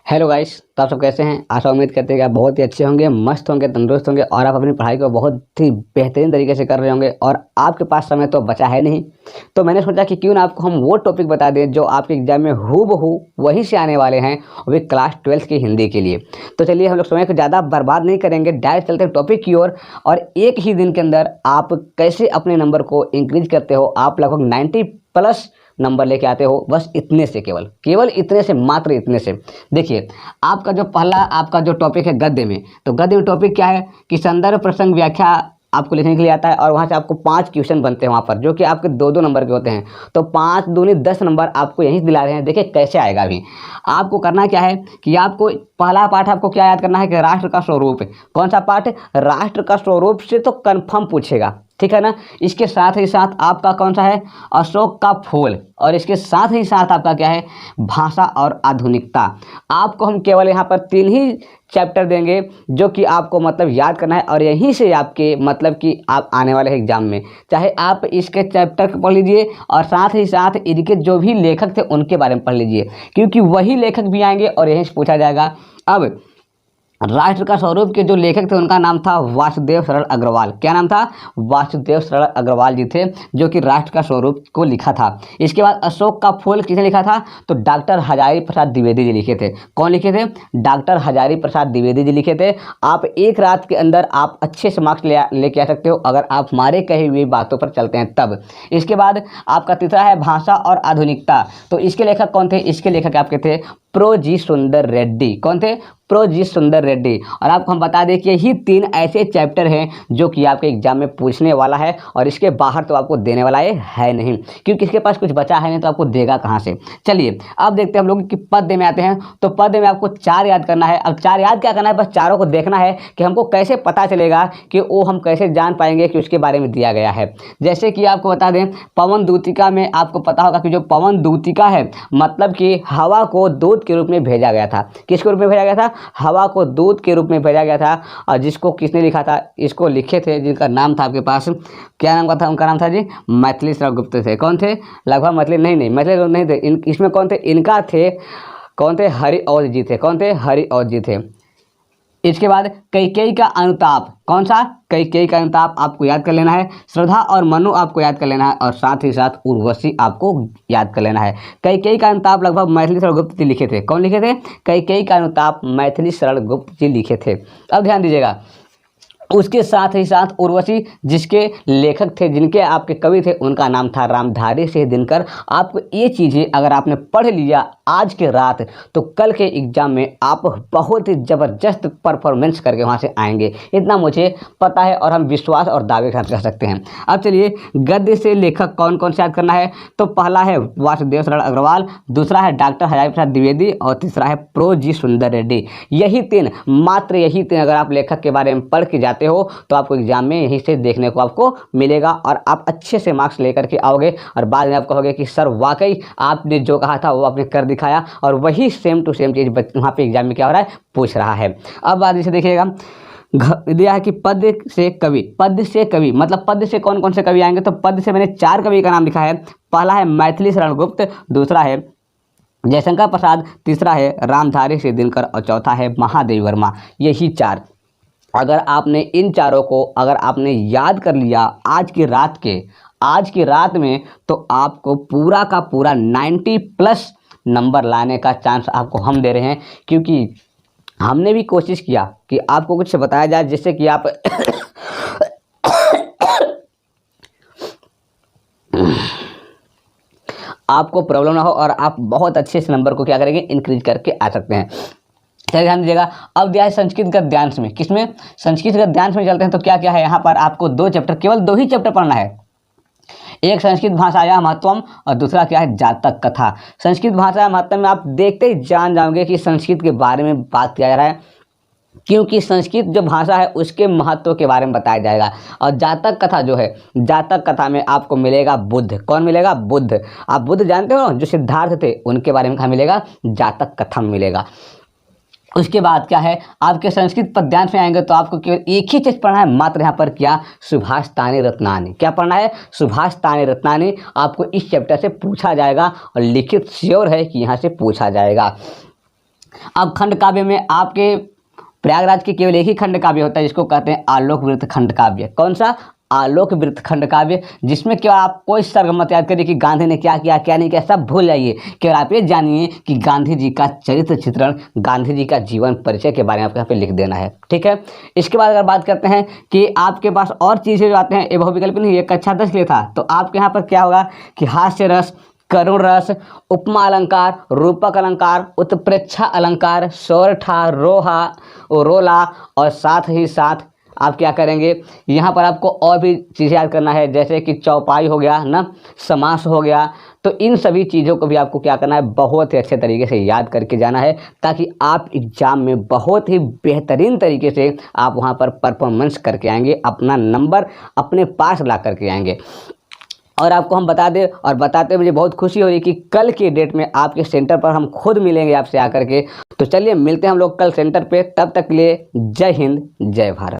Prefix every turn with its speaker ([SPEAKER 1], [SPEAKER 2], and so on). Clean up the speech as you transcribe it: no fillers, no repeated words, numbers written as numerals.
[SPEAKER 1] Hello guys, तो आप सब कैसे हैं। आशा उम्मीद करते हैं कि आप बहुत ही अच्छे होंगे, मस्त होंगे, तंदुरुस्त होंगे और आप अपनी पढ़ाई को बहुत ही बेहतरीन तरीके से कर रहे होंगे और आपके पास समय तो बचा है नहीं। तो मैंने सोचा कि क्यों ना आपको हम वो टॉपिक बता दें जो आपके एग्जाम में हूबहू वहीं से आने वाले हैं, वो भी क्लास 12th की हिंदी के लिए। तो चलिए हम लोग समय को ज़्यादा बर्बाद नहीं करेंगे, डायरेक्ट चलते हैं टॉपिक की ओर। और एक ही दिन के अंदर आप कैसे अपने नंबर को इंक्रीज करते हो, आप लगभग 90+ नंबर लेके आते हो, बस इतने से, केवल केवल इतने से, मात्र इतने से। देखिए, आपका जो पहला आपका जो टॉपिक है गद्य में, तो गद्य में टॉपिक क्या है कि संदर्भ प्रसंग व्याख्या आपको लिखने के लिए आता है और वहाँ से आपको 5 क्वेश्चन बनते हैं वहाँ पर, जो कि आपके 2-2 नंबर के होते हैं। तो 5 दूनी 10 नंबर आपको यहीं दिला रहे हैं। देखिए कैसे आएगा। अभी आपको करना क्या है कि आपको पहला पाठ आपको क्या याद करना है कि राष्ट्र का स्वरूप। कौन सा पाठ? राष्ट्र का स्वरूप से तो कन्फर्म पूछेगा, ठीक है ना। इसके साथ ही साथ आपका कौन सा है? अशोक का फूल। और इसके साथ ही साथ आपका क्या है? भाषा और आधुनिकता। आपको हम केवल यहाँ पर 3 ही चैप्टर देंगे जो कि आपको मतलब याद करना है और यहीं से आपके मतलब कि आप आने वाले एग्जाम में चाहे आप इसके चैप्टर पढ़ लीजिए और साथ ही साथ इनके जो भी लेखक थे उनके बारे में पढ़ लीजिए, क्योंकि वही लेखक भी आएंगे और यहीं से पूछा जाएगा। अब राष्ट्र का स्वरूप के जो लेखक थे उनका नाम था वासुदेव सरल अग्रवाल। क्या नाम था? वासुदेव सरल अग्रवाल जी थे जो कि राष्ट्र का स्वरूप को लिखा था। इसके बाद अशोक का फूल किसने लिखा था? तो डॉक्टर हजारी प्रसाद द्विवेदी जी लिखे थे। कौन लिखे थे? डॉक्टर हजारी प्रसाद द्विवेदी जी लिखे थे। आप एक रात के अंदर आप अच्छे से मार्क्स लेके आ सकते हो अगर आप हमारे कही हुई बातों पर चलते हैं तब। इसके बाद आपका तीसरा है भाषा और आधुनिकता। तो इसके लेखक कौन थे? इसके लेखक आपके थे प्रो जी सुंदर रेड्डी। कौन थे? प्रो जी सुंदर रेड्डी। और आपको हम बता दें कि यही 3 ऐसे चैप्टर हैं जो कि आपके एग्जाम में पूछने वाला है और इसके बाहर तो आपको देने वाला है नहीं, क्योंकि इसके पास कुछ बचा है नहीं तो आपको देगा कहाँ से। चलिए अब देखते हैं हम लोग कि पद्य में आते हैं। तो पद्य में आपको 4 याद करना है। अब 4 याद क्या करना है? बस चारों को देखना है कि हमको कैसे पता चलेगा कि वो हम कैसे जान पाएंगे कि उसके बारे में दिया गया है। जैसे कि आपको बता दें पवन दूतिका में आपको पता होगा कि जो पवन दूतिका है मतलब कि हवा को दूध के रूप में भेजा गया था। किसके रूप में भेजा गया था? हवा को दूध के रूप में भेजा गया था। और जिसको किसने लिखा था? इसको लिखे थे जिनका नाम था आपके पास, क्या नाम का था? उनका नाम था जी मैथिली शरण गुप्त थे। कौन थे? लगभग मैथिली नहीं मैथिली नहीं थे। इसमें कौन थे? इनका थे कौन थे? हरिऔध जी थे। कौन थे? हरिऔध जी थे। इसके बाद कैकेयी का अनुताप। कौन सा? कैकेयी का अनुताप आपको याद कर लेना है। श्रद्धा और मनु आपको याद कर लेना है और साथ ही साथ उर्वशी आपको याद कर लेना है। कैकेयी का अनुताप लगभग मैथिली शरण गुप्त जी लिखे थे। कौन लिखे थे? कैकेयी का अनुताप मैथिली शरण गुप्त जी लिखे थे। अब ध्यान दीजिएगा, उसके साथ ही साथ उर्वशी जिसके लेखक थे, जिनके आपके कवि थे, उनका नाम था रामधारी सिंह दिनकर। आपको ये चीज़ें अगर आपने पढ़ लिया आज के रात तो कल के एग्जाम में आप बहुत ही ज़बरदस्त परफॉर्मेंस करके वहाँ से आएंगे, इतना मुझे पता है और हम विश्वास और दावे के साथ कह सकते हैं। अब चलिए गद्य से लेखक कौन कौन से याद करना है। तो पहला है वासुदेव सरल अग्रवाल, दूसरा है डॉक्टर हजारी प्रसाद द्विवेदी और तीसरा है प्रो जी सुंदर रेड्डी। यही 3, मात्र यही 3 अगर आप लेखक के बारे में पढ़ के जाते हो तो आपको एग्जाम में यहीं से देखने को आपको मिलेगा और आप अच्छे से मार्क्स लेकर के आओगे और बाद में आप कहोगे कि सर वाकई आपने जो कहा था वो आपने कर दिखाया और वही सेम टू सेम चीज़ वहाँ पे एग्जाम में क्या हो रहा है? पूछ रहा है। अब बात इसे देखिएगा, दिया है कि पद्य से कवि। पद्य से कवि मतलब पद्य से कौन कौन से कवि आएंगे? तो पद्य से मैंने 4 कवि का नाम लिखा है। पहला है मैथिली शरण गुप्त, दूसरा है जयशंकर प्रसाद, तीसरा है रामधारी सिंह दिनकर और चौथा है महादेवी वर्मा। यही 4 अगर आपने इन चारों को अगर आपने याद कर लिया आज की रात में तो आपको पूरा का पूरा 90+ नंबर लाने का चांस आपको हम दे रहे हैं, क्योंकि हमने भी कोशिश किया कि आपको कुछ बताया जाए जिससे कि आप आपको प्रॉब्लम ना हो और आप बहुत अच्छे से नंबर को क्या करेंगे? इंक्रीज करके आ सकते हैं। चलिए ध्यान दीजिएगा, अब दिया है संस्कृत गद्यांश में। किसमें? संस्कृत गद्यांश में चलते हैं। तो क्या क्या है यहाँ पर? आपको 2 चैप्टर, केवल 2 ही चैप्टर पढ़ना है। एक संस्कृत भाषाया महत्वम और दूसरा क्या है? जातक कथा। संस्कृत भाषा महत्व में आप देखते ही जान जाओगे कि संस्कृत के बारे में बात किया जा रहा है, क्योंकि संस्कृत जो भाषा है उसके महत्व के बारे में बताया जाएगा। और जातक कथा जो है, जातक कथा में आपको मिलेगा बुद्ध। कौन मिलेगा? बुद्ध। आप बुद्ध जानते हो जो सिद्धार्थ थे, उनके बारे में कहाँ मिलेगा? जातक कथा में मिलेगा। उसके बाद क्या है? आपके संस्कृत पद्यांश में आएंगे तो आपको केवल एक ही चीज़ पढ़ना है मात्र यहाँ पर, क्या? सुभाष तानी रत्नानी। क्या पढ़ना है? सुभाष तानी रत्नानी। आपको इस चैप्टर से पूछा जाएगा और लिखित श्योर है कि यहाँ से पूछा जाएगा। अब खंड काव्य में आपके प्रयागराज के केवल एक ही खंड काव्य होता है जिसको कहते हैं आलोक वृत्त खंड काव्य। कौन सा? आलोक वृत्त खंड काव्य, जिसमें केवल आप कोई सर्ग मत याद करिए कि गांधी ने क्या किया क्या नहीं किया, सब भूल जाइए। केवल आप ये जानिए कि गांधी जी का चरित्र चित्रण, गांधी जी का जीवन परिचय के बारे में आपको यहाँ पे लिख देना है। ठीक है। इसके बाद अगर बात करते हैं कि आपके पास और चीज़ें जो आते हैं, ये बहुविकल्प नहीं, ये कक्षा 10 के लिए था, तो आपके यहाँ पर क्या होगा कि हास्य रस, करुण रस, उपमा अलंकार, रूपक अलंकार, उत्प्रेक्षा अलंकार, सोरठा, रोहा, रोला, और साथ ही साथ आप क्या करेंगे, यहाँ पर आपको और भी चीज़ें याद करना है, जैसे कि चौपाई हो गया ना, समास हो गया। तो इन सभी चीज़ों को भी आपको क्या करना है, बहुत ही अच्छे तरीके से याद करके जाना है, ताकि आप एग्ज़ाम में बहुत ही बेहतरीन तरीके से आप वहाँ पर परफॉर्मेंस करके आएंगे, अपना नंबर अपने पास ला करके आएंगे। और आपको हम बता दें, और बताते मुझे बहुत खुशी हो रही कि कल के डेट में आपके सेंटर पर हम खुद मिलेंगे आपसे आकर के। तो चलिए मिलते हैं हम लोग कल सेंटर पे, तब तक के लिए जय हिंद, जय भारत।